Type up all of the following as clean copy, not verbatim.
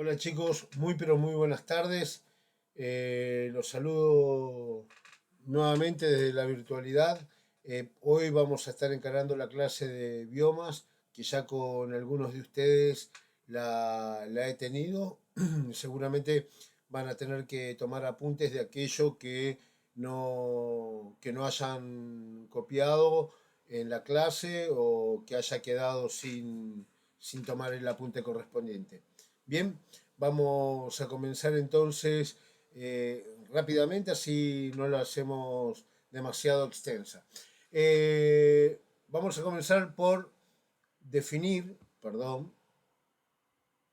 Hola chicos, muy pero muy buenas tardes. Los saludo nuevamente desde la virtualidad. Hoy vamos a estar encarando la clase de biomas, que ya con algunos de ustedes la he tenido. Seguramente van a tener que tomar apuntes de aquello que no hayan copiado en la clase o que haya quedado sin tomar el apunte correspondiente. Bien, vamos a comenzar entonces rápidamente, así no la hacemos demasiado extensa. Vamos a comenzar por definir, perdón,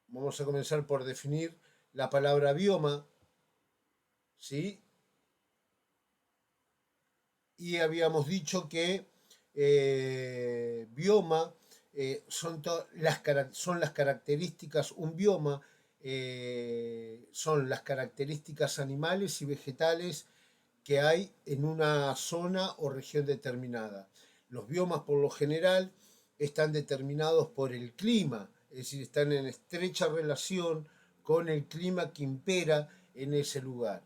vamos a comenzar por definir la palabra bioma, ¿sí? Y habíamos dicho que bioma son las características, un bioma son las características animales y vegetales que hay en una zona o región determinada. Los biomas por lo general están determinados por el clima, es decir, están en estrecha relación con el clima que impera en ese lugar.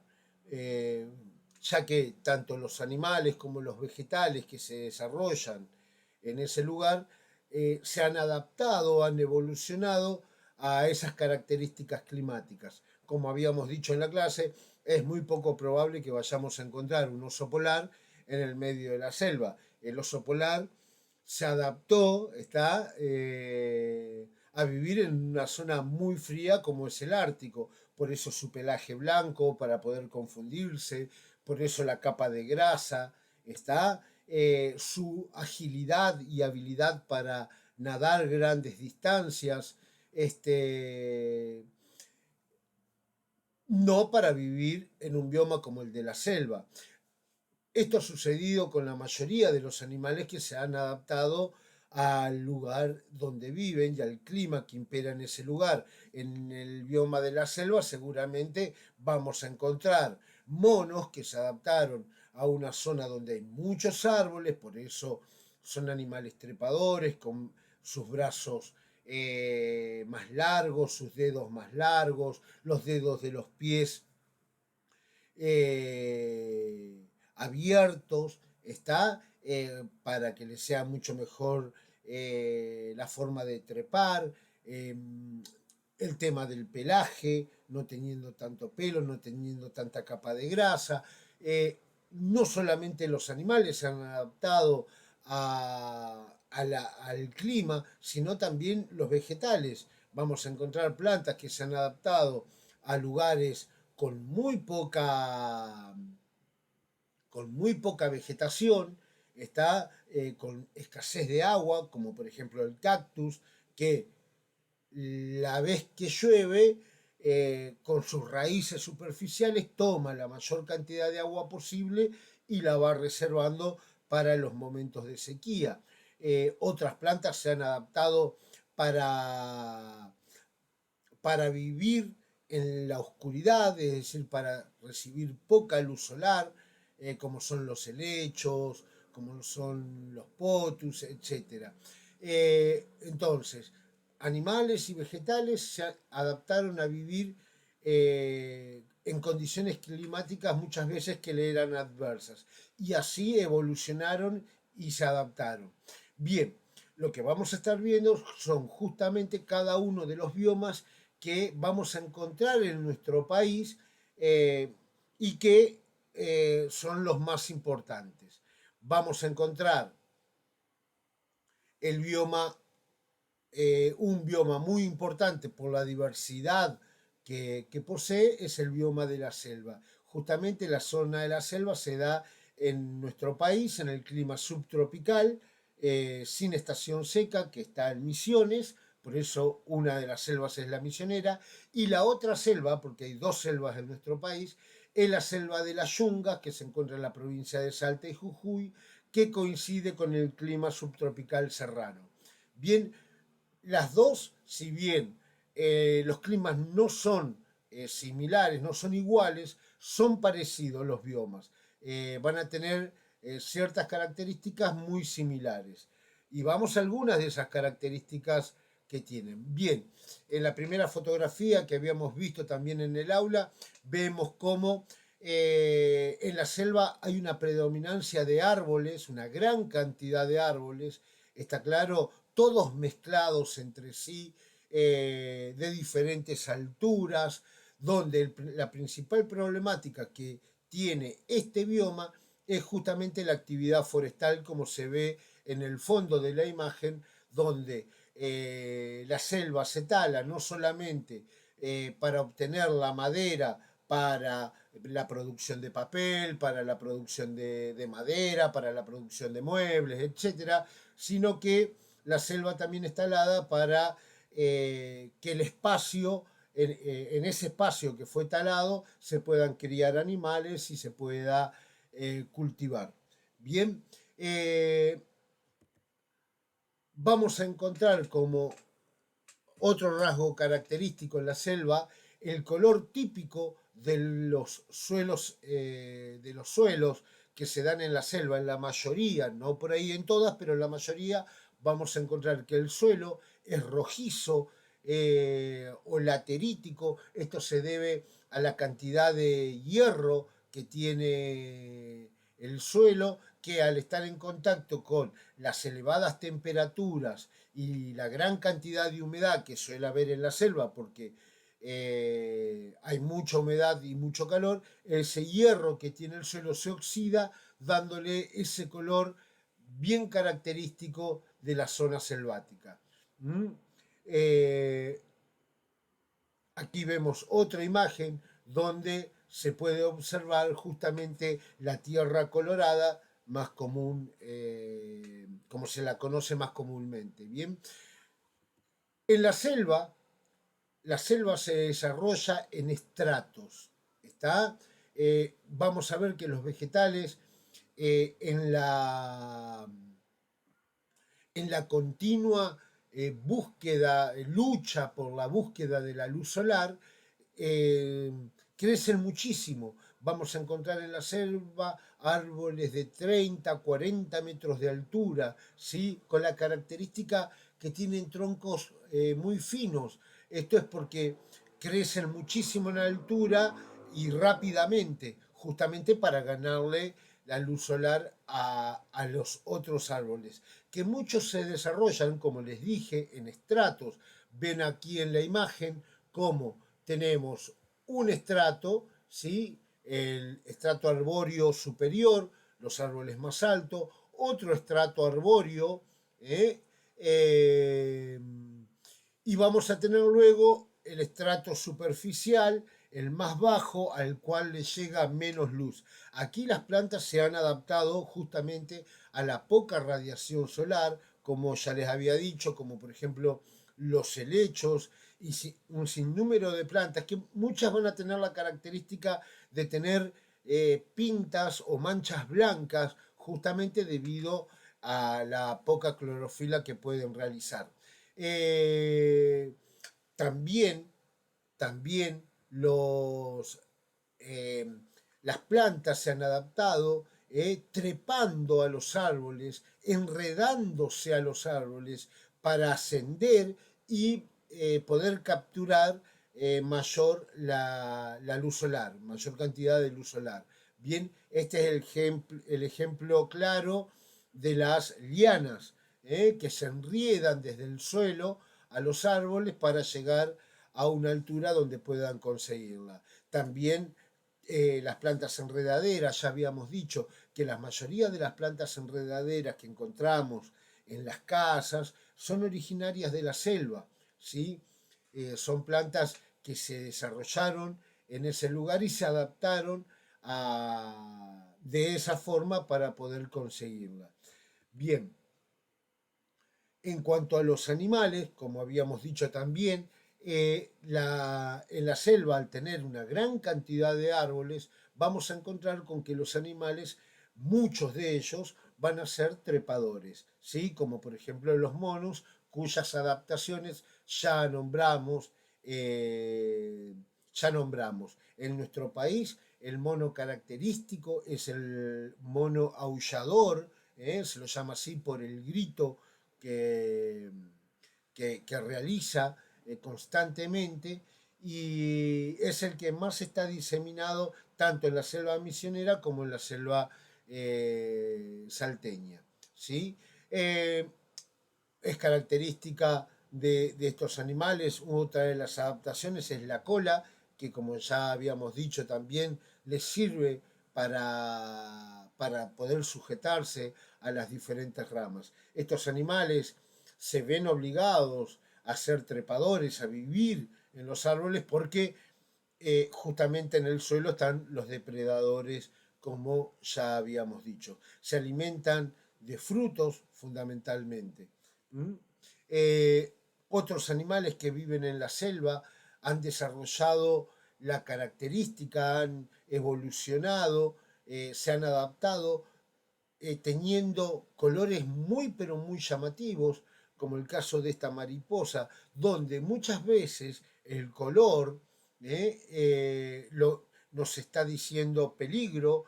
Eh, ya que tanto los animales como los vegetales que se desarrollan en ese lugar se han adaptado, han evolucionado a esas características climáticas. Como habíamos dicho en la clase, es muy poco probable que vayamos a encontrar un oso polar en el medio de la selva. El oso polar se adaptó, a vivir en una zona muy fría como es el Ártico. Por eso su pelaje blanco, para poder confundirse, por eso la capa de grasa, su agilidad y habilidad para nadar grandes distancias, no para vivir en un bioma como el de la selva. Esto ha sucedido con la mayoría de los animales que se han adaptado al lugar donde viven y al clima que impera en ese lugar. En el bioma de la selva seguramente vamos a encontrar monos que se adaptaron a una zona donde hay muchos árboles, por eso son animales trepadores, con sus brazos más largos, sus dedos más largos, los dedos de los pies abiertos, para que les sea mucho mejor la forma de trepar, el tema del pelaje, no teniendo tanto pelo, no teniendo tanta capa de grasa. No solamente los animales se han adaptado al clima, sino también los vegetales. Vamos a encontrar plantas que se han adaptado a lugares con muy poca vegetación, con escasez de agua, como por ejemplo el cactus, que la vez que llueve, con sus raíces superficiales, toma la mayor cantidad de agua posible y la va reservando para los momentos de sequía. Otras plantas se han adaptado para, para vivir en la oscuridad, es decir, para recibir poca luz solar, como son los helechos, como son los potus, etc. Entonces, animales y vegetales se adaptaron a vivir en condiciones climáticas muchas veces que le eran adversas. Y así evolucionaron y se adaptaron. Bien, lo que vamos a estar viendo son justamente cada uno de los biomas que vamos a encontrar en nuestro país y que son los más importantes. Vamos a encontrar el bioma, un bioma muy importante por la diversidad que posee, es el bioma de la selva. Justamente la zona de la selva se da en nuestro país, en el clima subtropical, sin estación seca, que está en Misiones, por eso una de las selvas es la Misionera, y la otra selva, porque hay dos selvas en nuestro país, es la selva de la Yunga, que se encuentra en la provincia de Salta y Jujuy, que coincide con el clima subtropical serrano. Bien, las dos, si bien los climas no son similares, no son iguales, son parecidos los biomas. Van a tener ciertas características muy similares. Y vamos a algunas de esas características que tienen. Bien, en la primera fotografía que habíamos visto también en el aula, vemos cómo en la selva hay una predominancia de árboles, una gran cantidad de árboles, está claro, todos mezclados entre sí, de diferentes alturas, donde la principal problemática que tiene este bioma es justamente la actividad forestal, como se ve en el fondo de la imagen, donde la selva se tala no solamente para obtener la madera para la producción de papel, para la producción de madera, para la producción de muebles, etcétera, sino que la selva también está talada para que el espacio, en ese espacio que fue talado, se puedan criar animales y se pueda cultivar. Bien, vamos a encontrar como otro rasgo característico en la selva el color típico de los suelos que se dan en la selva, en la mayoría, no por ahí en todas, pero en la mayoría vamos a encontrar que el suelo es rojizo o laterítico. Esto se debe a la cantidad de hierro que tiene el suelo, que al estar en contacto con las elevadas temperaturas y la gran cantidad de humedad que suele haber en la selva, porque hay mucha humedad y mucho calor, ese hierro que tiene el suelo se oxida, dándole ese color bien característico de la zona selvática. ¿Mm? Aquí vemos otra imagen donde se puede observar justamente la tierra colorada más común, como se la conoce más comúnmente. Bien, en la selva se desarrolla en estratos. ¿Está? Vamos a ver que los vegetales en la continua búsqueda, lucha por la búsqueda de la luz solar, eh, crecen muchísimo. Vamos a encontrar en la selva árboles de 30, 40 metros de altura, ¿sí? Con la característica que tienen troncos muy finos. Esto es porque crecen muchísimo en altura y rápidamente, justamente para ganarle la luz solar a los otros árboles, que muchos se desarrollan, como les dije, en estratos. Ven aquí en la imagen cómo tenemos un estrato, ¿sí? El estrato arbóreo superior, los árboles más altos, otro estrato arbóreo, ¿eh? Eh, y vamos a tener luego el estrato superficial, el más bajo, al cual le llega menos luz. Aquí las plantas se han adaptado justamente a la poca radiación solar, como ya les había dicho, como por ejemplo los helechos y un sinnúmero de plantas, que muchas van a tener la característica de tener pintas o manchas blancas, justamente debido a la poca clorofila que pueden realizar. Eh, también, también eh, las plantas se han adaptado trepando a los árboles, enredándose a los árboles para ascender y poder capturar mayor la luz solar, mayor cantidad de luz solar. Bien, este es el ejemplo claro de las lianas, que se enriedan desde el suelo a los árboles para llegar a una altura donde puedan conseguirla. También las plantas enredaderas, ya habíamos dicho que la mayoría de las plantas enredaderas que encontramos en las casas son originarias de la selva, ¿sí? Son plantas que se desarrollaron en ese lugar y se adaptaron de esa forma para poder conseguirla. Bien, en cuanto a los animales, como habíamos dicho también, en la selva, al tener una gran cantidad de árboles, vamos a encontrar con que los animales, muchos de ellos, van a ser trepadores, ¿sí? Como por ejemplo los monos, cuyas adaptaciones ya nombramos. Ya nombramos. En nuestro país, el mono característico es el mono aullador, se lo llama así por el grito que, que realiza constantemente, y es el que más está diseminado tanto en la selva misionera como en la selva salteña. ¿Sí? Es característica de estos animales. Otra de las adaptaciones es la cola, que como ya habíamos dicho también les sirve para poder sujetarse a las diferentes ramas. Estos animales se ven obligados a ser trepadores, a vivir en los árboles, porque justamente en el suelo están los depredadores, como ya habíamos dicho. Se alimentan de frutos fundamentalmente. ¿Mm? Otros animales que viven en la selva han desarrollado la característica, han evolucionado, se han adaptado, teniendo colores muy pero muy llamativos, como el caso de esta mariposa, donde muchas veces el color nos está diciendo peligro,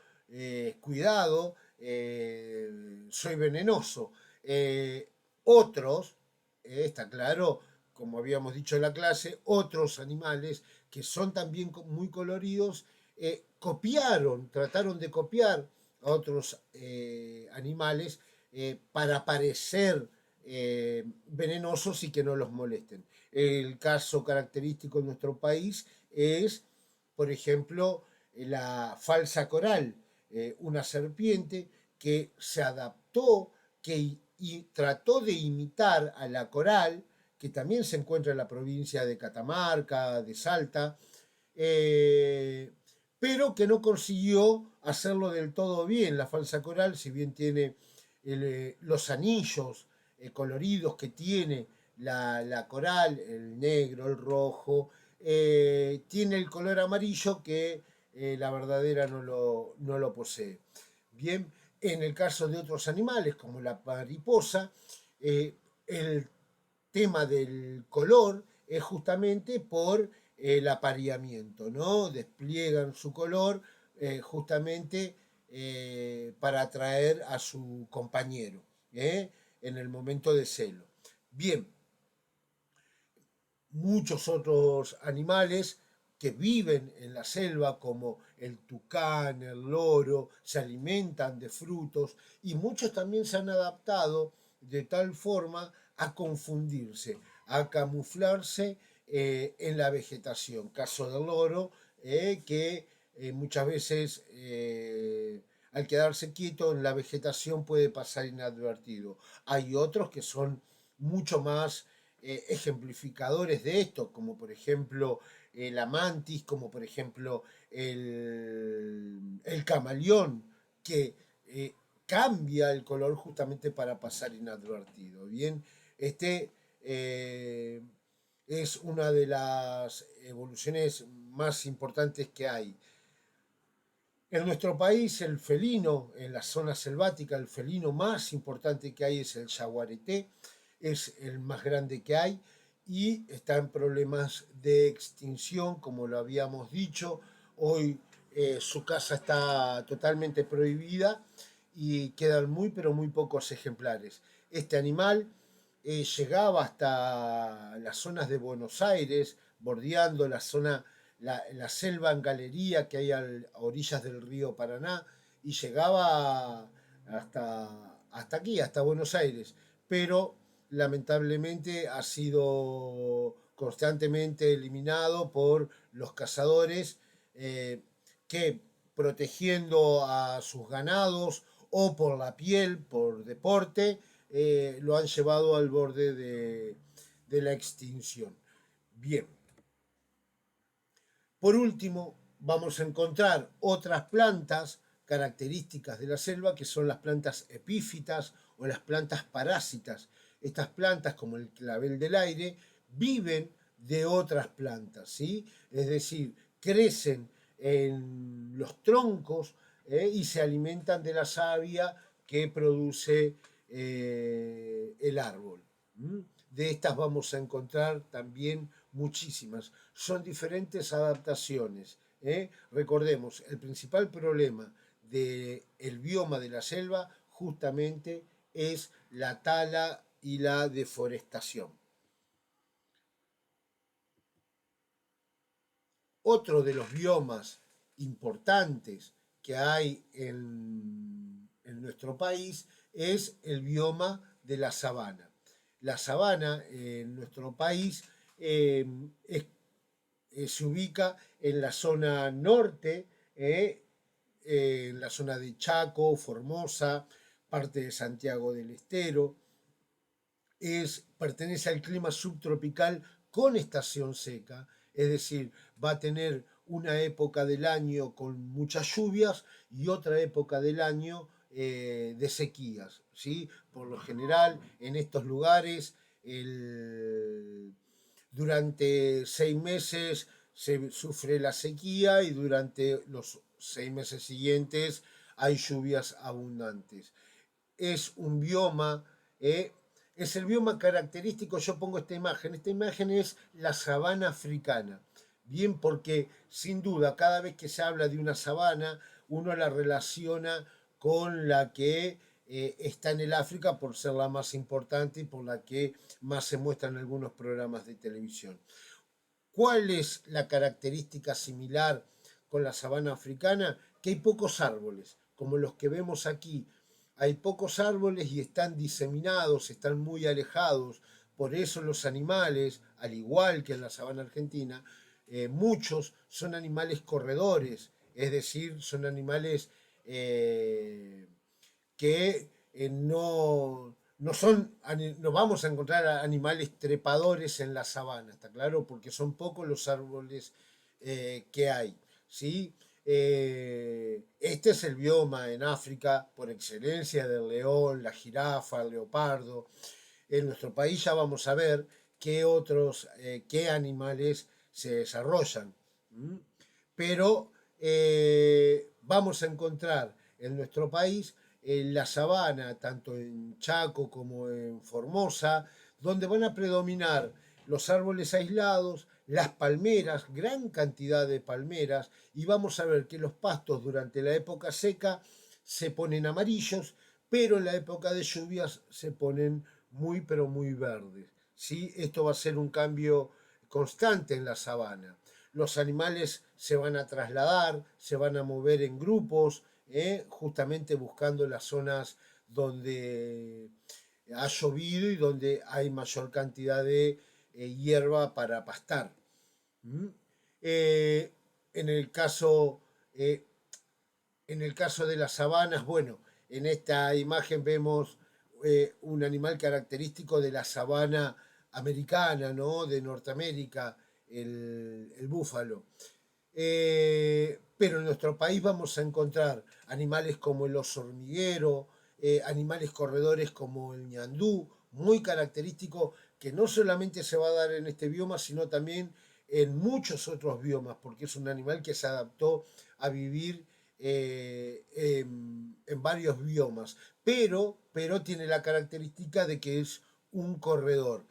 cuidado, soy venenoso. Otros, está claro, como habíamos dicho en la clase, otros animales que son también muy coloridos, trataron de copiar a otros animales para parecer venenosos y que no los molesten. El caso característico en nuestro país es, por ejemplo, la falsa coral, una serpiente que se adaptó, y trató de imitar a la coral, que también se encuentra en la provincia de Catamarca, de Salta, pero que no consiguió hacerlo del todo bien. La falsa coral, si bien tiene los anillos coloridos que tiene la coral, el negro, el rojo, tiene el color amarillo que la verdadera no lo posee. Bien, en el caso de otros animales, como la mariposa, el tema del color es justamente por el apareamiento, ¿no? Despliegan su color justamente para atraer a su compañero en el momento de celo. Bien, muchos otros animales que viven en la selva, como el tucán, el loro, se alimentan de frutos, y muchos también se han adaptado de tal forma a confundirse, a camuflarse en la vegetación. Caso del loro, que muchas veces al quedarse quieto en la vegetación puede pasar inadvertido. Hay otros que son mucho más ejemplificadores de esto, como por ejemplo la mantis, como por ejemplo el camaleón, que cambia el color justamente para pasar inadvertido. Bien, este es una de las evoluciones más importantes que hay. En nuestro país, el felino, en la zona selvática, el felino más importante que hay es el yaguareté, es el más grande que hay y está en problemas de extinción, como lo habíamos dicho. Hoy su caza está totalmente prohibida y quedan muy, pero muy pocos ejemplares. Este animal llegaba hasta las zonas de Buenos Aires, bordeando la selva en galería que hay a orillas del río Paraná, y llegaba hasta aquí, hasta Buenos Aires, pero lamentablemente ha sido constantemente eliminado por los cazadores, que, protegiendo a sus ganados o por la piel, por deporte, lo han llevado al borde de la extinción. Bien, por último, vamos a encontrar otras plantas características de la selva, que son las plantas epífitas o las plantas parásitas. Estas plantas, como el clavel del aire, viven de otras plantas, ¿sí? Es decir, crecen en los troncos y se alimentan de la savia que produce el árbol. De estas vamos a encontrar también muchísimas. Son diferentes adaptaciones. Recordemos, el principal problema del bioma de la selva justamente es la tala y la deforestación. Otro de los biomas importantes que hay en nuestro país es el bioma de la sabana. La sabana en nuestro país eh, es se ubica en la zona norte, en la zona de Chaco, Formosa, parte de Santiago del Estero. Pertenece al clima subtropical con estación seca, es decir, va a tener una época del año con muchas lluvias y otra época del año de sequías. ¿Sí? Por lo general, en estos lugares, durante 6 meses se sufre la sequía y durante los 6 meses siguientes hay lluvias abundantes. Es un bioma, es el bioma característico, yo pongo esta imagen es la sabana africana. Bien, porque sin duda cada vez que se habla de una sabana, uno la relaciona con la que está en el África por ser la más importante y por la que más se muestra en algunos programas de televisión. ¿Cuál es la característica similar con la sabana africana? Que hay pocos árboles, como los que vemos aquí. Hay pocos árboles y están diseminados, están muy alejados. Por eso los animales, al igual que en la sabana argentina, muchos son animales corredores, es decir, son animales que no vamos a encontrar animales trepadores en la sabana, ¿está claro? Porque son pocos los árboles que hay, ¿sí? Este es el bioma en África por excelencia del león, la jirafa, el leopardo. En nuestro país ya vamos a ver qué animales se desarrollan. ¿Mm? Pero vamos a encontrar en nuestro país en la sabana, tanto en Chaco como en Formosa, donde van a predominar los árboles aislados, las palmeras, gran cantidad de palmeras, y vamos a ver que los pastos durante la época seca se ponen amarillos, pero en la época de lluvias se ponen muy pero muy verdes. ¿Sí? Esto va a ser un cambio constante en la sabana. Los animales se van a trasladar, se van a mover en grupos, justamente buscando las zonas donde ha llovido y donde hay mayor cantidad de hierba para pastar. ¿Mm? Eh, en el caso eh, en el caso de las sabanas, bueno, en esta imagen vemos un animal característico de la sabana americana, ¿no? De Norteamérica, el búfalo. Pero en nuestro país vamos a encontrar animales como el oso hormiguero, animales corredores como el ñandú, muy característico que no solamente se va a dar en este bioma, sino también en muchos otros biomas, porque es un animal que se adaptó a vivir en varios biomas, pero tiene la característica de que es un corredor.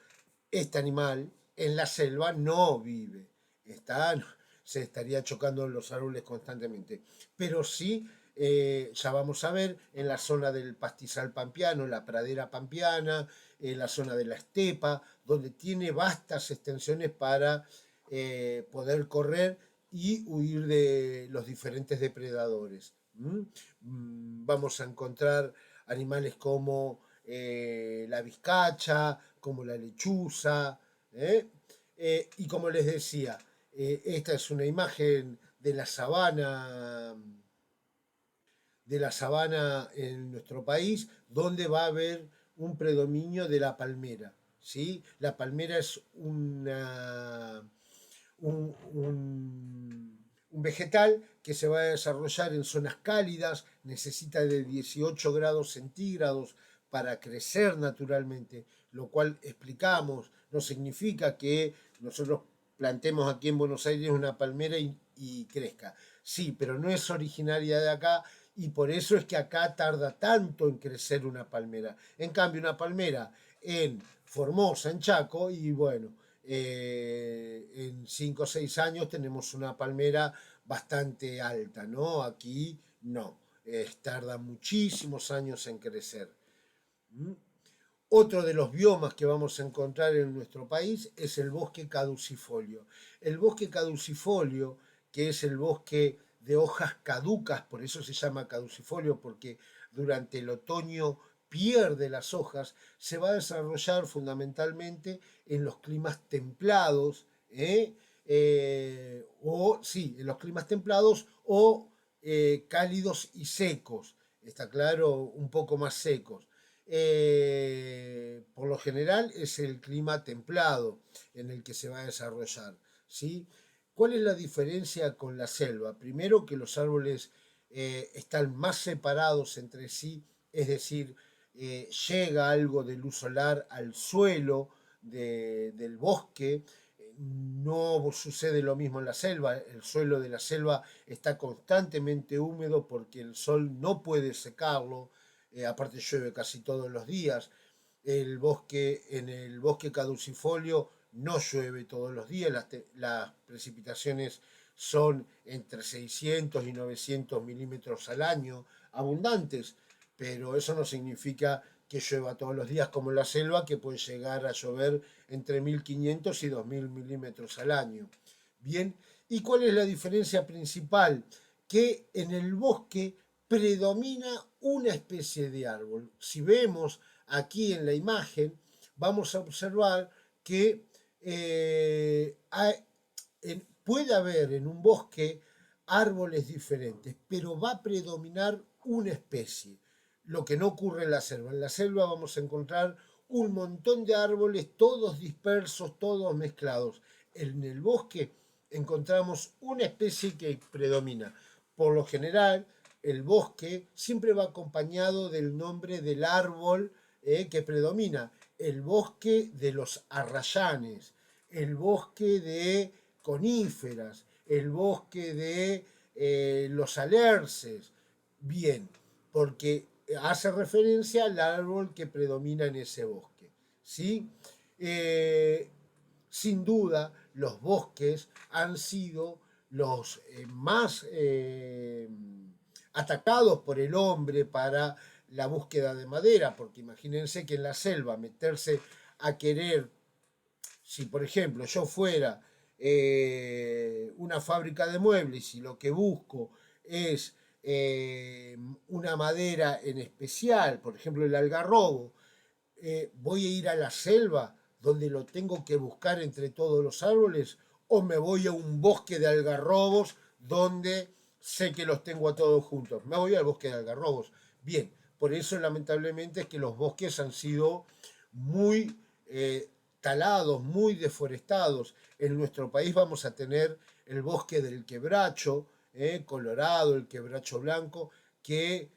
Este animal en la selva no vive, está, se estaría chocando en los árboles constantemente, pero sí, ya vamos a ver, en la zona del pastizal pampeano, la pradera pampeana, en la zona de la estepa, donde tiene vastas extensiones para poder correr y huir de los diferentes depredadores. Vamos a encontrar animales como la vizcacha, como la lechuza, ¿eh? Y como les decía, esta es una imagen de la sabana en nuestro país, donde va a haber un predominio de la palmera. ¿Sí? La palmera es un vegetal que se va a desarrollar en zonas cálidas, necesita de 18 grados centígrados para crecer naturalmente, lo cual explicamos, no significa que nosotros plantemos aquí en Buenos Aires una palmera y crezca. Sí, pero no es originaria de acá y por eso es que acá tarda tanto en crecer una palmera. En cambio, una palmera en Formosa, en Chaco, y bueno, en 5 o 6 años tenemos una palmera bastante alta, ¿no? Aquí no, tarda muchísimos años en crecer. ¿Mm? Otro de los biomas que vamos a encontrar en nuestro país es el bosque caducifolio. El bosque caducifolio, que es el bosque de hojas caducas, por eso se llama caducifolio, porque durante el otoño pierde las hojas, se va a desarrollar fundamentalmente en los climas templados, en los climas templados o cálidos y secos, está claro, un poco más secos. Por lo general es el clima templado en el que se va a desarrollar, ¿sí? ¿Cuál es la diferencia con la selva? Primero que los árboles están más separados entre sí, es decir, llega algo de luz solar al suelo del bosque. No sucede lo mismo en la selva. El suelo de la selva está constantemente húmedo porque el sol no puede secarlo. Aparte llueve casi todos los días. En el bosque caducifolio no llueve todos los días. Las precipitaciones son entre 600 y 900 milímetros al año, abundantes, pero eso no significa que llueva todos los días como en la selva, que puede llegar a llover entre 1500 y 2000 milímetros al año. Bien, ¿y cuál es la diferencia principal? Que en el bosque predomina una especie de árbol. Si vemos aquí en la imagen, vamos a observar que puede haber en un bosque árboles diferentes, pero va a predominar una especie, lo que no ocurre en la selva. En la selva vamos a encontrar un montón de árboles, todos dispersos, todos mezclados. En el bosque encontramos una especie que predomina. Por lo general, el bosque siempre va acompañado del nombre del árbol que predomina. El bosque de los arrayanes, el bosque de coníferas, el bosque de los alerces. Bien, porque hace referencia al árbol que predomina en ese bosque. ¿Sí? Sin duda, los bosques han sido los más atacados por el hombre para la búsqueda de madera, porque imagínense que en la selva meterse a querer, si por ejemplo yo fuera una fábrica de muebles y lo que busco es una madera en especial, por ejemplo el algarrobo, voy a ir a la selva donde lo tengo que buscar entre todos los árboles o me voy a un bosque de algarrobos donde sé que los tengo a todos juntos. Me voy al bosque de algarrobos. Bien, por eso lamentablemente es que los bosques han sido muy talados, muy deforestados. En nuestro país vamos a tener el bosque del quebracho, colorado, el quebracho blanco, que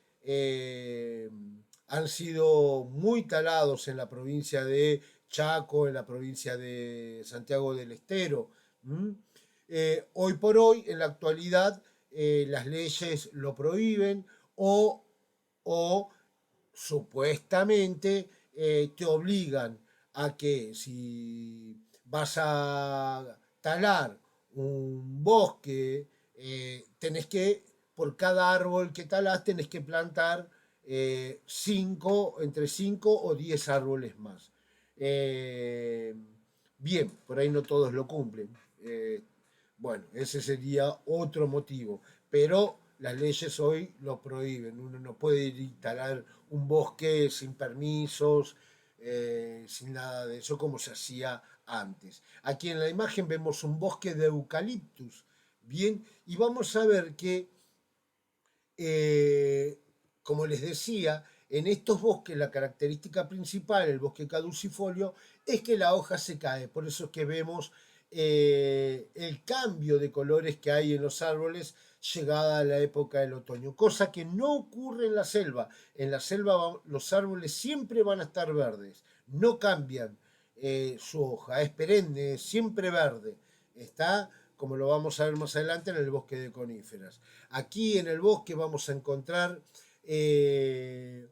han sido muy talados en la provincia de Chaco, en la provincia de Santiago del Estero. Hoy por hoy, en la actualidad, las leyes lo prohíben o supuestamente te obligan a que si vas a talar un bosque, tenés que, por cada árbol que talás, tenés que plantar entre 5 o 10 árboles más. Eh, Bien, por ahí no todos lo cumplen. Bueno, ese sería otro motivo, pero las leyes hoy lo prohíben. Uno no puede ir a instalar un bosque sin permisos, sin nada de eso, como se hacía antes. Aquí en la imagen vemos un bosque de eucaliptus, bien, y vamos a ver que, como les decía, en estos bosques la característica principal, el bosque caducifolio, es que la hoja se cae. Por eso es que vemos el cambio de colores que hay en los árboles llegada a la época del otoño, cosa que no ocurre en la selva. En la selva los árboles siempre van a estar verdes, no cambian su hoja, es perenne, es siempre verde. Está, como lo vamos a ver más adelante, en el bosque de coníferas. Aquí en el bosque vamos a encontrar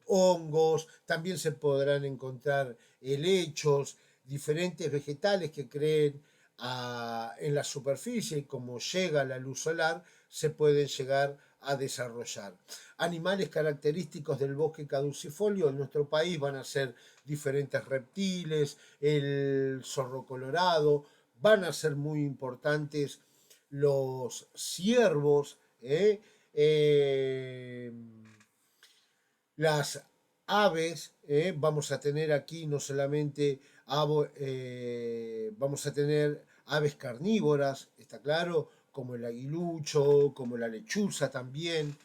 hongos, también se podrán encontrar helechos, diferentes vegetales que creen en la superficie y como llega la luz solar, se pueden llegar a desarrollar. Animales característicos del bosque caducifolio en nuestro país van a ser diferentes reptiles, el zorro colorado, van a ser muy importantes los ciervos, Eh, las aves, vamos a tener aquí no solamente vamos a tener aves carnívoras, está claro, como el aguilucho, como la lechuza también.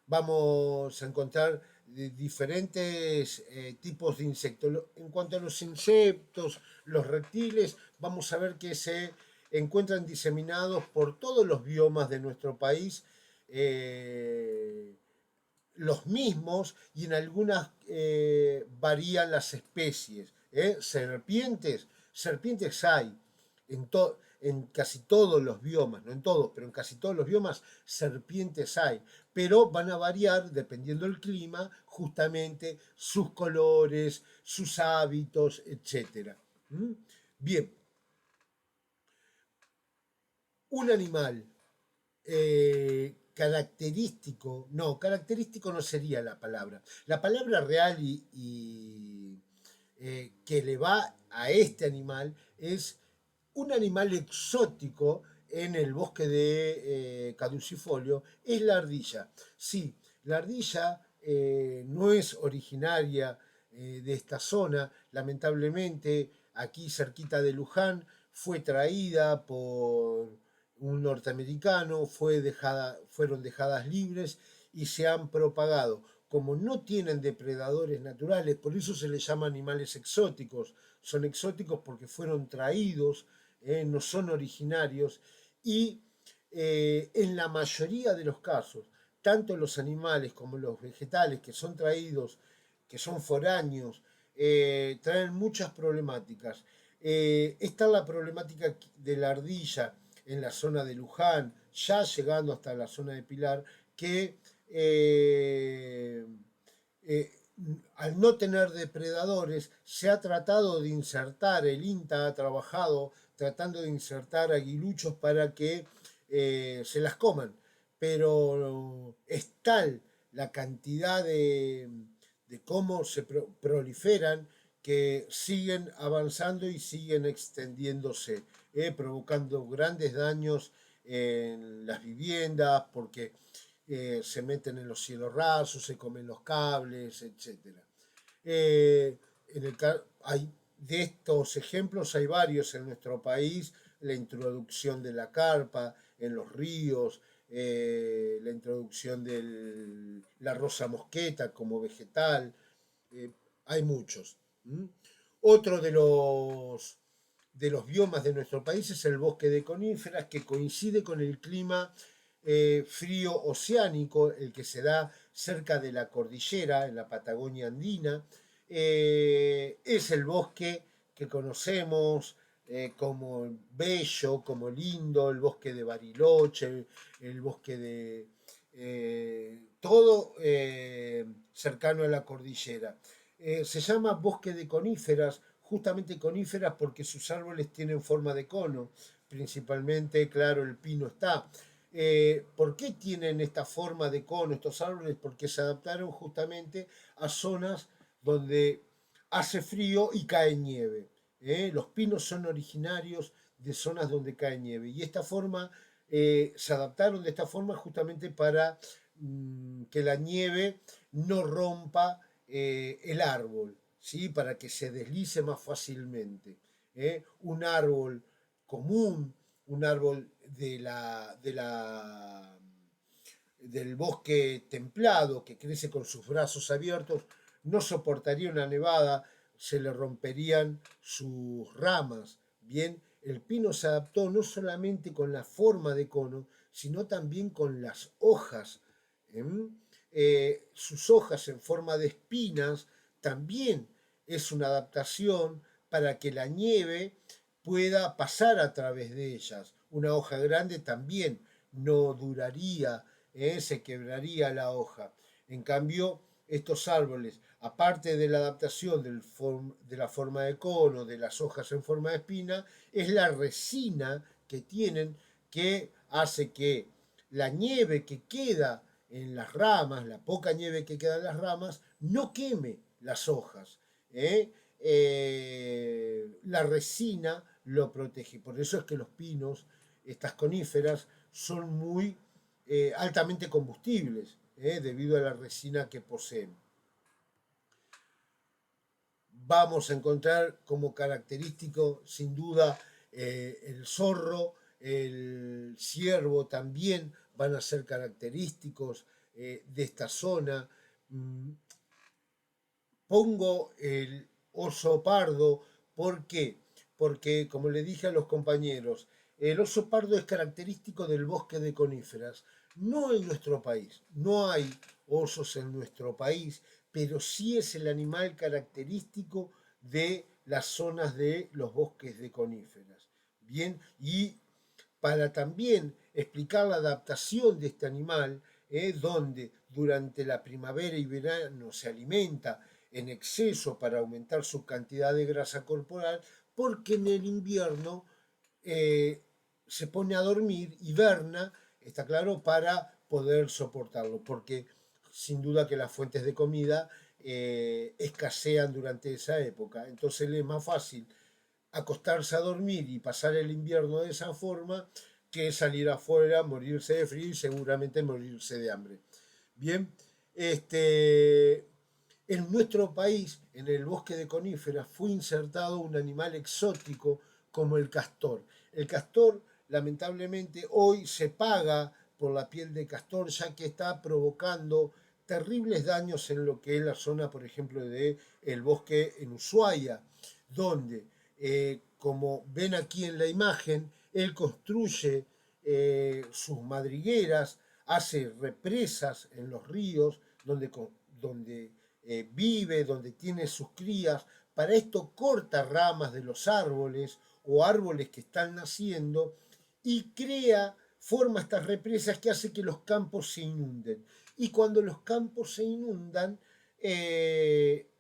Vamos a encontrar diferentes tipos de insectos. En cuanto a los insectos, los reptiles, vamos a ver que se encuentran diseminados por todos los biomas de nuestro país. Los mismos y en algunas varían las especies. Serpientes hay en casi todos los biomas, no en todos, pero en casi todos los biomas serpientes hay, pero van a variar dependiendo del clima, justamente sus colores, sus hábitos, etc. Bien, un animal característico, no, característico no sería la palabra. La palabra real que le va a este animal es un animal exótico en el bosque de caducifolio, es la ardilla. Sí, la ardilla no es originaria de esta zona, lamentablemente aquí cerquita de Luján fue traída por un norteamericano, fueron dejadas libres y se han propagado. Como no tienen depredadores naturales, por eso se les llama animales exóticos. Son exóticos porque fueron traídos, no son originarios y en la mayoría de los casos, tanto los animales como los vegetales que son traídos, que son foráneos, traen muchas problemáticas. Está la problemática de la ardilla en la zona de Luján, ya llegando hasta la zona de Pilar, que eh, al no tener depredadores, se ha tratado de insertar, el INTA ha trabajado tratando de insertar aguiluchos para que se las coman, pero es tal la cantidad de cómo se proliferan que siguen avanzando y siguen extendiéndose, provocando grandes daños en las viviendas, porque se meten en los cielos rasos, se comen los cables, etc. Hay, de estos ejemplos hay varios en nuestro país, la introducción de la carpa en los ríos, la introducción de la rosa mosqueta como vegetal, eh, hay muchos. Otro de los biomas de nuestro país es el bosque de coníferas, que coincide con el clima frío oceánico, el que se da cerca de la cordillera, en la Patagonia andina. Es el bosque que conocemos como bello, como lindo, el bosque de Bariloche, el bosque de... todo cercano a la cordillera. Se llama bosque de coníferas, justamente coníferas porque sus árboles tienen forma de cono, principalmente, claro, el pino está. ¿Por qué tienen esta forma de cono estos árboles? Porque se adaptaron justamente a zonas donde hace frío y cae nieve. Los pinos son originarios de zonas donde cae nieve y esta forma se adaptaron de esta forma justamente para que la nieve no rompa el árbol, ¿sí? Para que se deslice más fácilmente. Un árbol común, un árbol del bosque templado que crece con sus brazos abiertos, no soportaría una nevada, se le romperían sus ramas. Bien, el pino se adaptó no solamente con la forma de cono, sino también con las hojas. Sus hojas en forma de espinas también es una adaptación para que la nieve pueda pasar a través de ellas. Una hoja grande también no duraría, se quebraría la hoja. En cambio, estos árboles, aparte de la adaptación de la forma de cono, de las hojas en forma de espina, es la resina que tienen que hace que la nieve que queda en las ramas, la poca nieve que queda en las ramas, no queme las hojas. ¿Eh? La resina lo protege. Por eso es que los pinos, estas coníferas, son muy altamente combustibles, debido a la resina que poseen. Vamos a encontrar como característico, sin duda, el zorro, el ciervo también van a ser característicos de esta zona. Pongo el oso pardo, ¿por qué? Porque, como le dije a los compañeros, el oso pardo es característico del bosque de coníferas. No en nuestro país, no hay osos en nuestro país, pero sí es el animal característico de las zonas de los bosques de coníferas. Bien, y para también explicar la adaptación de este animal, donde durante la primavera y verano se alimenta en exceso para aumentar su cantidad de grasa corporal, porque en el invierno se pone a dormir, hiberna, está claro, para poder soportarlo, porque sin duda que las fuentes de comida escasean durante esa época. Entonces le es más fácil acostarse a dormir y pasar el invierno de esa forma que salir afuera, morirse de frío y seguramente morirse de hambre. Bien, en nuestro país, en el bosque de coníferas, fue insertado un animal exótico como el castor. El castor, lamentablemente, hoy se paga por la piel de castor, ya que está provocando terribles daños en lo que es la zona, por ejemplo, de el bosque en Ushuaia, donde, como ven aquí en la imagen, él construye sus madrigueras, hace represas en los ríos donde vive, donde tiene sus crías. Para esto corta ramas de los árboles o árboles que están naciendo y forma estas represas que hace que los campos se inunden. Y cuando los campos se inundan,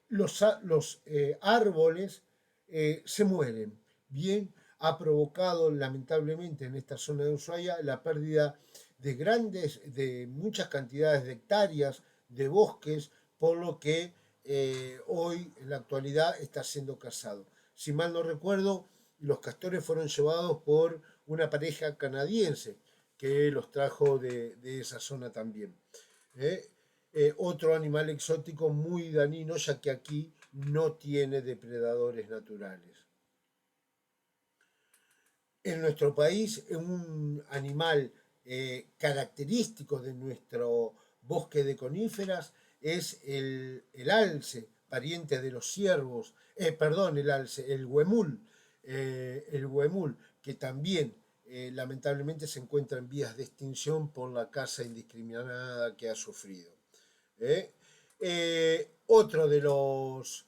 los árboles se mueren. Bien, ha provocado lamentablemente en esta zona de Ushuaia la pérdida de muchas cantidades de hectáreas de bosques, por lo que hoy en la actualidad está siendo cazado. Si mal no recuerdo, los castores fueron llevados por una pareja canadiense que los trajo de esa zona también. Otro animal exótico muy dañino, ya que aquí no tiene depredadores naturales. En nuestro país, un animal característico de nuestro bosque de coníferas es el alce, pariente de los ciervos, perdón, el alce, el huemul, que también lamentablemente se encuentra en vías de extinción por la caza indiscriminada que ha sufrido. Otro de los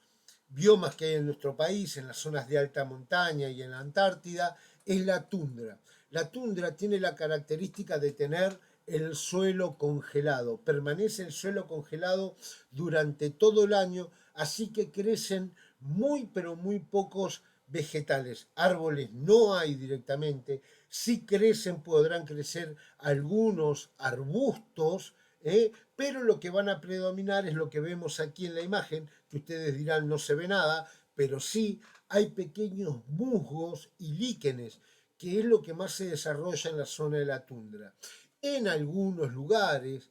biomas que hay en nuestro país, en las zonas de alta montaña y en la Antártida, es la tundra. La tundra tiene la característica de tener el suelo congelado, permanece el suelo congelado durante todo el año, así que crecen muy pero muy pocos vegetales. Árboles no hay directamente, si crecen podrán crecer algunos arbustos, pero lo que van a predominar es lo que vemos aquí en la imagen, que ustedes dirán no se ve nada, pero sí hay pequeños musgos y líquenes, que es lo que más se desarrolla en la zona de la tundra. En algunos lugares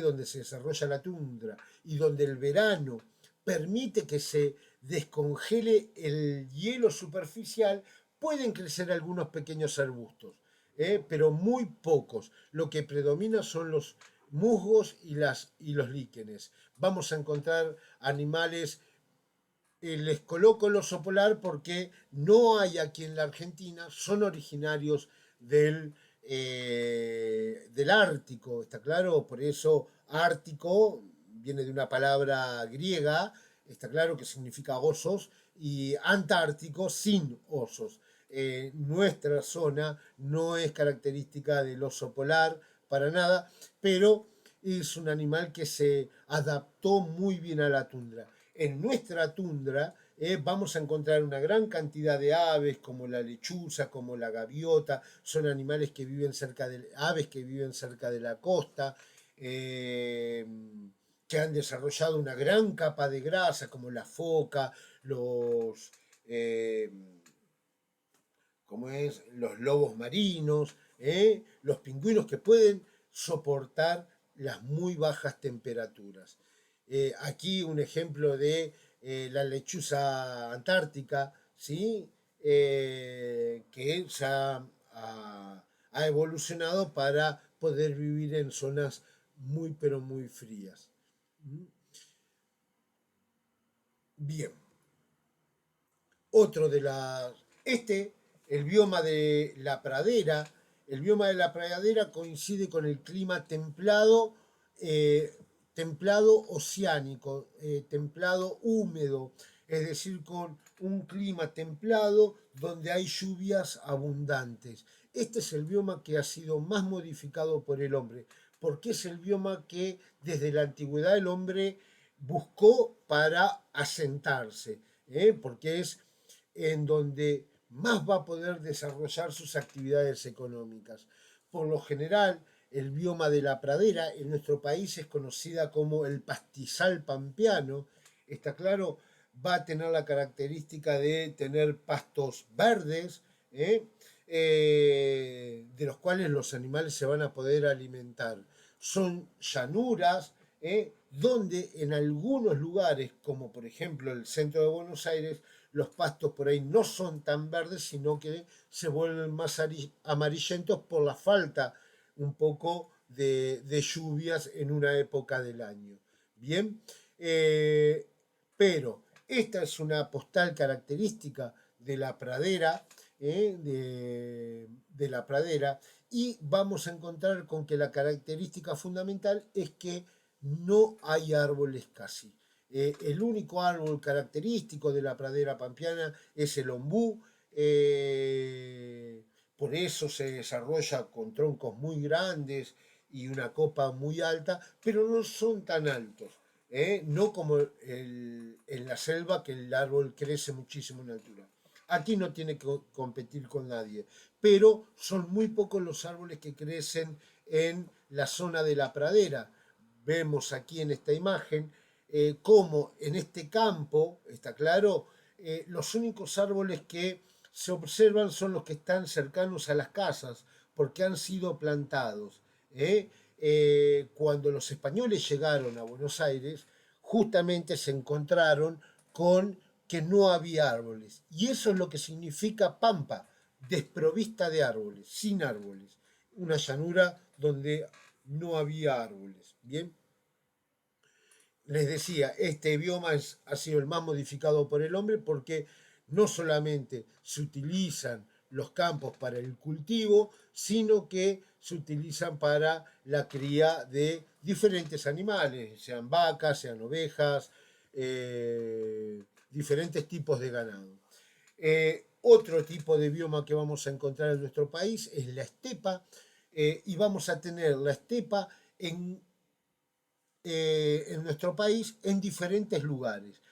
donde se desarrolla la tundra y donde el verano permite que se descongele el hielo superficial, pueden crecer algunos pequeños arbustos, pero muy pocos. Lo que predomina son los musgos y los líquenes. Vamos a encontrar animales, les coloco el oso polar porque no hay aquí en la Argentina, son originarios del Ártico, ¿está claro? Por eso Ártico viene de una palabra griega, está claro que significa osos, y Antártico sin osos. Nuestra zona no es característica del oso polar para nada, pero es un animal que se adaptó muy bien a la tundra. En nuestra tundra vamos a encontrar una gran cantidad de aves como la lechuza, como la gaviota, son animales que viven aves que viven cerca de la costa, eh, que han desarrollado una gran capa de grasa como la foca, eh, los lobos marinos, los pingüinos que pueden soportar las muy bajas temperaturas. Aquí un ejemplo de la lechuza antártica, ¿sí? Que ha evolucionado para poder vivir en zonas muy pero muy frías. Bien, otro de las... el bioma de la pradera, el bioma de la pradera coincide con el clima templado, templado oceánico, templado húmedo, es decir, con un clima templado donde hay lluvias abundantes. Este es el bioma que ha sido más modificado por el hombre, porque es el bioma que desde la antigüedad el hombre buscó para asentarse, porque es en donde más va a poder desarrollar sus actividades económicas. Por lo general, el bioma de la pradera en nuestro país es conocida como el pastizal pampeano. Está claro, va a tener la característica de tener pastos verdes, de los cuales los animales se van a poder alimentar. Son llanuras, donde en algunos lugares, como por ejemplo el centro de Buenos Aires, los pastos por ahí no son tan verdes, sino que se vuelven más amarillentos por la falta un poco de lluvias en una época del año. Bien, pero esta es una postal característica de la pradera, de la pradera, y vamos a encontrar con que la característica fundamental es que no hay árboles casi. El único árbol característico de la pradera pampeana es el ombú, por eso se desarrolla con troncos muy grandes y una copa muy alta, pero no son tan altos, no como en la selva, que el árbol crece muchísimo en altura. Aquí no tiene que competir con nadie, pero son muy pocos los árboles que crecen en la zona de la pradera. Vemos aquí en esta imagen cómo en este campo, está claro, los únicos árboles que se observan son los que están cercanos a las casas, porque han sido plantados. Cuando los españoles llegaron a Buenos Aires, justamente se encontraron con que no había árboles. Y eso es lo que significa pampa, desprovista de árboles, sin árboles. Una llanura donde no había árboles. Bien, les decía, este bioma ha sido el más modificado por el hombre porque no solamente se utilizan los campos para el cultivo, sino que se utilizan para la cría de diferentes animales, sean vacas, sean ovejas, diferentes tipos de ganado. Otro tipo de bioma que vamos a encontrar en nuestro país es la estepa, y vamos a tener la estepa en nuestro país en diferentes lugares.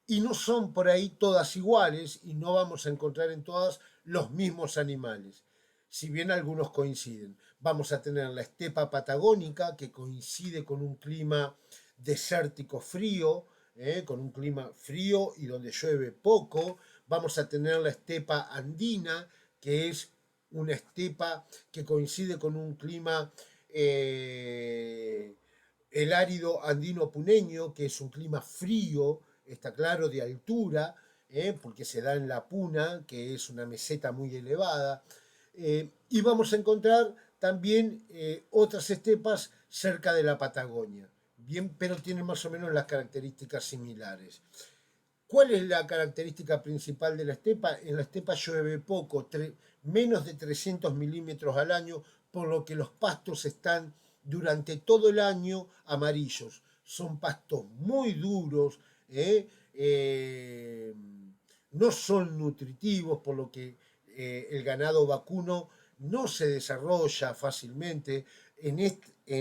Y no son por ahí todas iguales y no vamos a encontrar en todas los mismos animales, si bien algunos coinciden. Vamos a tener la estepa patagónica, que coincide con un clima desértico frío, con un clima frío y donde llueve poco. Vamos a tener la estepa andina, que es una estepa que coincide con un clima, el árido andino puneño, que es un clima frío, está claro, de altura, porque se da en la Puna, que es una meseta muy elevada. Y vamos a encontrar también otras estepas cerca de la Patagonia, bien, pero tienen más o menos las características similares. ¿Cuál es la característica principal de la estepa? En la estepa llueve poco, menos de 300 milímetros al año, por lo que los pastos están durante todo el año amarillos. Son pastos muy duros, no son nutritivos, por lo que el ganado vacuno no se desarrolla fácilmente. En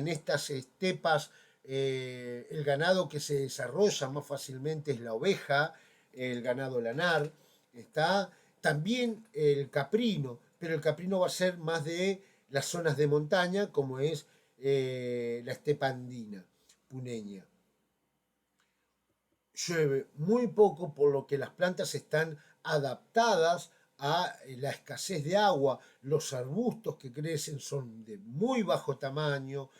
estas estepas, el ganado que se desarrolla más fácilmente es la oveja, el ganado lanar, está también el caprino, pero el caprino va a ser más de las zonas de montaña, como es la estepa andina, puneña. Llueve muy poco, por lo que las plantas están adaptadas a la escasez de agua. Los arbustos que crecen son de muy bajo tamaño,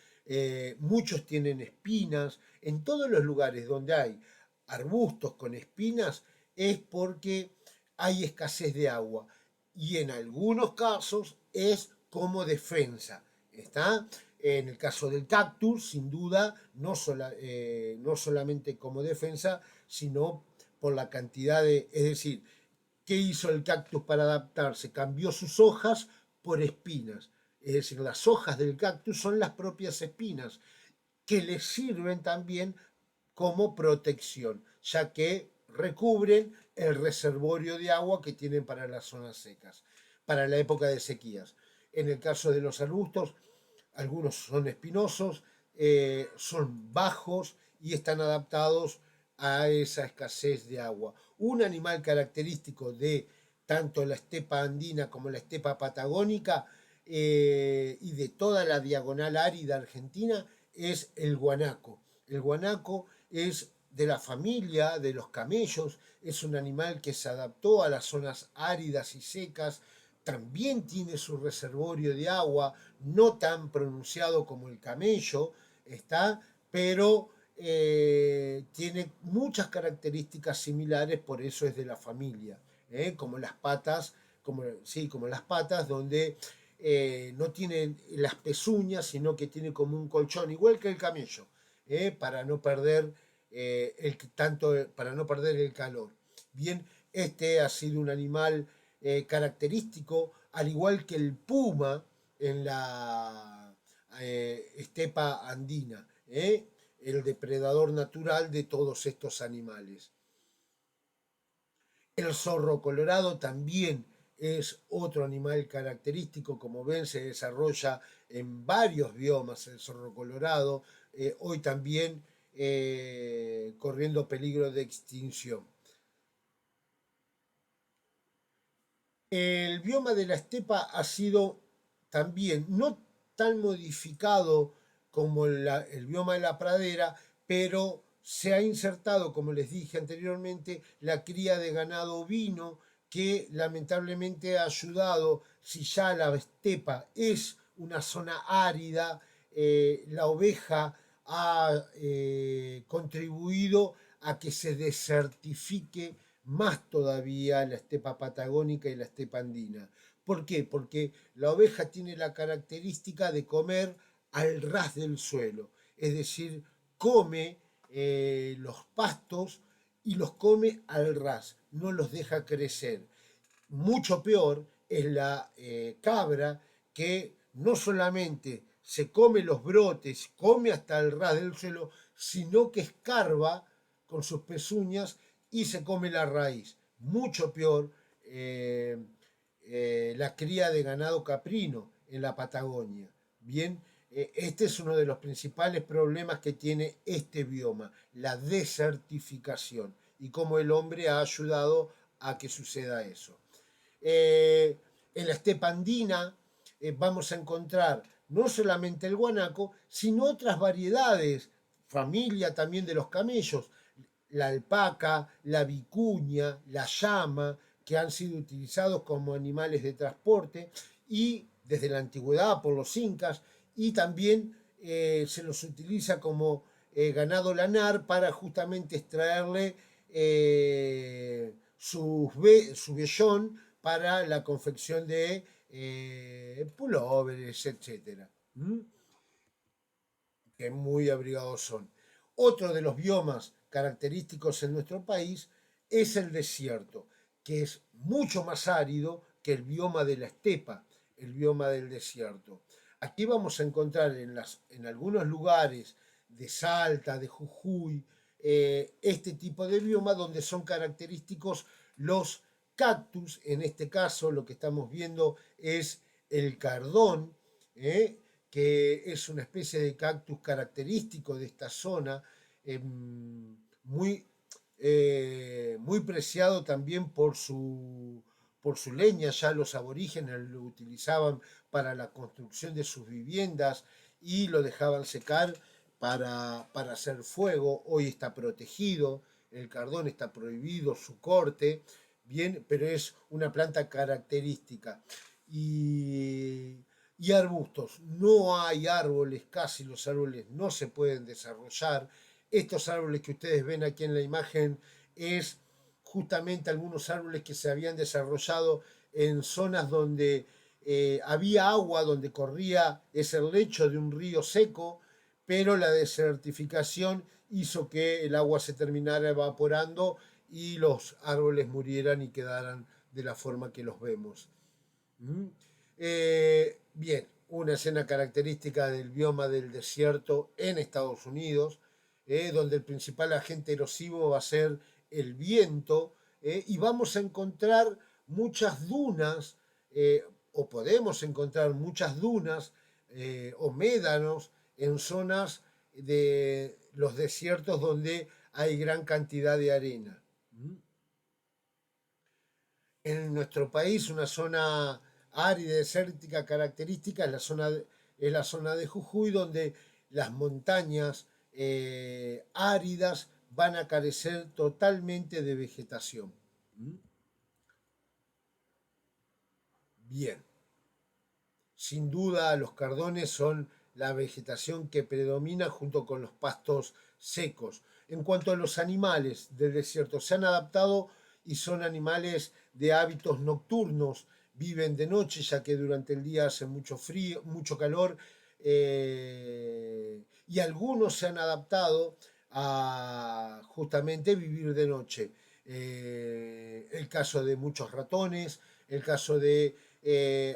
muchos tienen espinas. En todos los lugares donde hay arbustos con espinas es porque hay escasez de agua y en algunos casos es como defensa. ¿Está? En el caso del cactus, sin duda, no solamente como defensa, sino por la cantidad de... Es decir, ¿qué hizo el cactus para adaptarse? Cambió sus hojas por espinas. Es decir, las hojas del cactus son las propias espinas, que le sirven también como protección, ya que recubren el reservorio de agua que tienen para las zonas secas, para la época de sequías. En el caso de los arbustos, algunos son espinosos, son bajos y están adaptados a esa escasez de agua. Un animal característico de tanto la estepa andina como la estepa patagónica y de toda la diagonal árida argentina es el guanaco. El guanaco es de la familia de los camellos, es un animal que se adaptó a las zonas áridas y secas, también tiene su reservorio de agua, no tan pronunciado como el camello, está, pero tiene muchas características similares, por eso es de la familia, como las patas, como las patas, donde no tiene las pezuñas, sino que tiene como un colchón, igual que el camello, para no perder para no perder el calor. Bien, este ha sido un animal característico, al igual que el puma en la estepa andina, el depredador natural de todos estos animales. El zorro colorado también es otro animal característico, como ven, se desarrolla en varios biomas el zorro colorado, hoy también corriendo peligro de extinción. El bioma de la estepa ha sido también no tan modificado como el bioma de la pradera, pero se ha insertado, como les dije anteriormente, la cría de ganado ovino, que lamentablemente ha ayudado, si ya la estepa es una zona árida, la oveja ha contribuido a que se desertifique más todavía la estepa patagónica y la estepa andina. ¿Por qué? Porque la oveja tiene la característica de comer al ras del suelo, es decir, come los pastos y los come al ras, no los deja crecer. Mucho peor es la cabra, que no solamente se come los brotes, come hasta el ras del suelo, sino que escarba con sus pezuñas y se come la raíz. Mucho peor la cría de ganado caprino en la Patagonia. Bien, este es uno de los principales problemas que tiene este bioma, la desertificación, y cómo el hombre ha ayudado a que suceda eso. En la estepa andina vamos a encontrar no solamente el guanaco, sino otras variedades, familia también de los camellos, la alpaca, la vicuña, la llama, que han sido utilizados como animales de transporte y desde la antigüedad por los incas, y también se los utiliza como ganado lanar para justamente extraerle su vellón para la confección de pulóveres, etc. Que muy abrigados son. Otro de los biomas característicos en nuestro país es el desierto, que es mucho más árido que el bioma de la estepa, el bioma del desierto. Aquí vamos a encontrar en algunos lugares de Salta, de Jujuy, este tipo de bioma donde son característicos los cactus. En este caso lo que estamos viendo es el cardón, que es una especie de cactus característico de esta zona, muy muy preciado también por su leña. Ya los aborígenes lo utilizaban para la construcción de sus viviendas y lo dejaban secar para hacer fuego. Hoy está protegido, el cardón está prohibido, su corte, bien, pero es una planta característica. Y arbustos, no hay árboles, casi los árboles no se pueden desarrollar. Estos árboles que ustedes ven aquí en la imagen es justamente algunos árboles que se habían desarrollado en zonas donde había agua, donde corría ese lecho de un río seco, pero la desertificación hizo que el agua se terminara evaporando y los árboles murieran y quedaran de la forma que los vemos. ¿Mm? Bien, una escena característica del bioma del desierto en Estados Unidos, donde el principal agente erosivo va a ser el viento, y vamos a encontrar muchas dunas, o podemos encontrar muchas dunas o médanos en zonas de los desiertos donde hay gran cantidad de arena. ¿Mm? En nuestro país, una zona árida, desértica característica es la zona de Jujuy, donde las montañas áridas van a carecer totalmente de vegetación. ¿Mm? Bien, sin duda los cardones son la vegetación que predomina junto con los pastos secos. En cuanto a los animales del desierto, se han adaptado y son animales de hábitos nocturnos, viven de noche ya que durante el día hace mucho frío, mucho calor, y algunos se han adaptado a justamente vivir de noche. El caso de muchos ratones, el caso de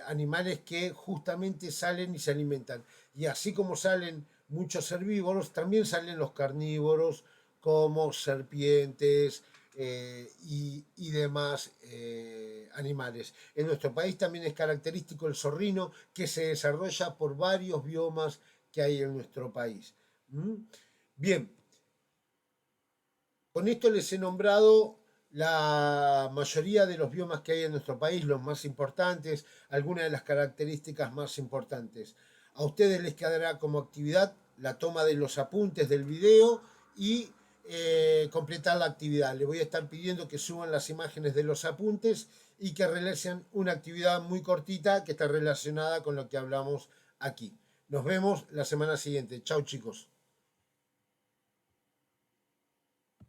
animales que justamente salen y se alimentan. Y así como salen muchos herbívoros, también salen los carnívoros como serpientes y demás animales. En nuestro país también es característico el zorrino que se desarrolla por varios biomas que hay en nuestro país. ¿Mm? Bien, con esto les he nombrado la mayoría de los biomas que hay en nuestro país, los más importantes, algunas de las características más importantes. A ustedes les quedará como actividad la toma de los apuntes del video y completar la actividad. Les voy a estar pidiendo que suban las imágenes de los apuntes y que realicen una actividad muy cortita que está relacionada con lo que hablamos aquí. Nos vemos la semana siguiente. Chau, chicos.